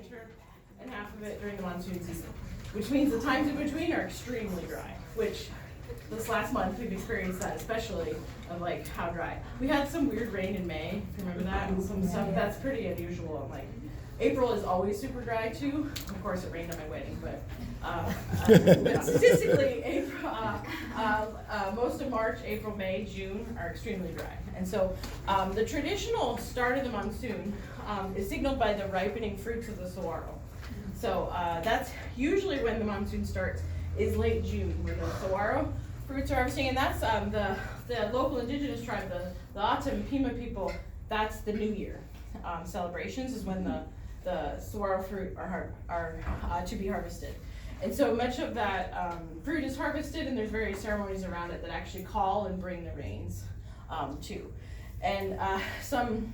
winter and half of it during the monsoon season, which means the times in between are extremely dry, which this last month we've experienced that, especially of like how dry. We had some weird rain in May, if you remember that, and some stuff that's pretty unusual. Like April is always super dry too. Of course it rained at my wedding, but statistically April, most of March, April, May, June are extremely dry. And so the traditional start of the monsoon is signaled by the ripening fruits of the saguaro. So that's usually when the monsoon starts, is late June, where the saguaro fruits are harvesting, and that's the local indigenous tribe, the Atum Pima people. That's the New Year celebrations, is when the saguaro fruit are to be harvested. And so much of that fruit is harvested, and there's various ceremonies around it that actually call and bring the rains too. And some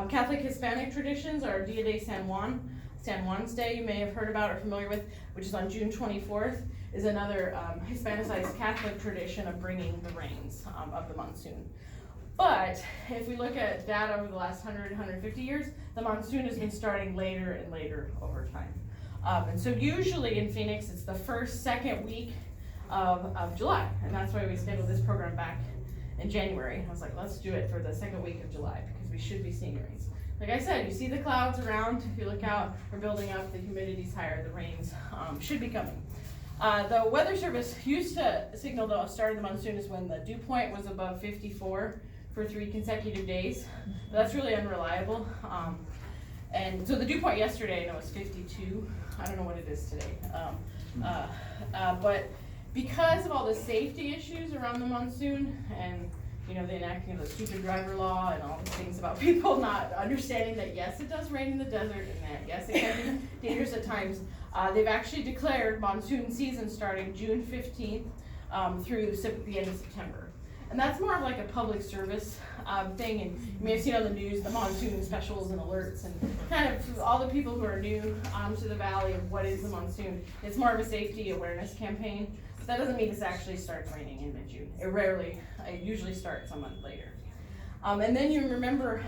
Catholic Hispanic traditions are Dia de San Juan's Day, you may have heard about or familiar with, which is on June 24th, is another Hispanicized Catholic tradition of bringing the rains of the monsoon. But if we look at data over the last 100, 150 years, the monsoon has been starting later and later over time. And so usually in Phoenix, it's the first, second week of July, and that's why we scheduled this program back in January. I was like, let's do it for the second week of July, because we should be seeing rains. Like I said, you see the clouds around. If you look out, they're building up, the humidity's higher, the rains should be coming. The Weather Service used to signal the start of the monsoon is when the dew point was above 54 for 3 consecutive days. But that's really unreliable. And so the dew point yesterday, I know, was 52. I don't know what it is today. But because of all the safety issues around the monsoon, and the enacting of the stupid driver law and all these things about people not understanding that yes, it does rain in the desert, and that yes, it can be dangerous at times, they've actually declared monsoon season starting June 15th through the end of September. And that's more of like a public service thing, and you may have seen on the news the monsoon specials and alerts, and kind of all the people who are new to the valley of what is the monsoon. It's more of a safety awareness campaign. But that doesn't mean it actually starts raining in mid-June. It usually starts a month later. And then you remember,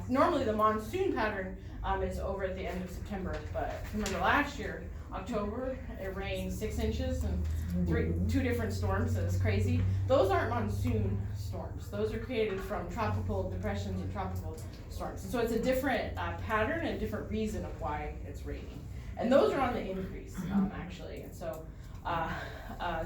normally the monsoon pattern is over at the end of September, but if you remember last year, October, it rained 6 inches and 2 different storms, so it's crazy. Those aren't monsoon storms. Those are created from tropical depressions and tropical storms. So it's a different pattern and a different reason of why it's raining. And those are on the increase, actually. And so,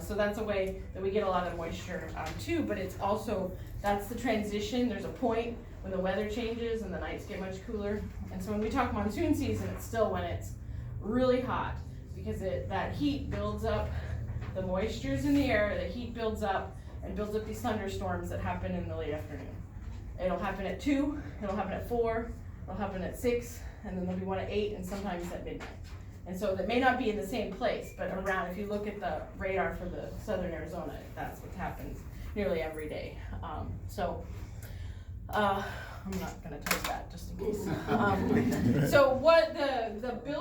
so that's a way that we get a lot of moisture too, but it's also, that's the transition. There's a point when the weather changes and the nights get much cooler. And so when we talk monsoon season, it's still when it's really hot, because that heat builds up, the moisture's in the air, the heat builds up and builds up these thunderstorms that happen in the late afternoon. It'll happen at 2, it'll happen at 4, it'll happen at 6, and then there'll be one at 8, and sometimes at midnight. And so that may not be in the same place, but around, if you look at the radar for the southern Arizona, that's what happens nearly every day. I'm not gonna touch that just in case. So what the building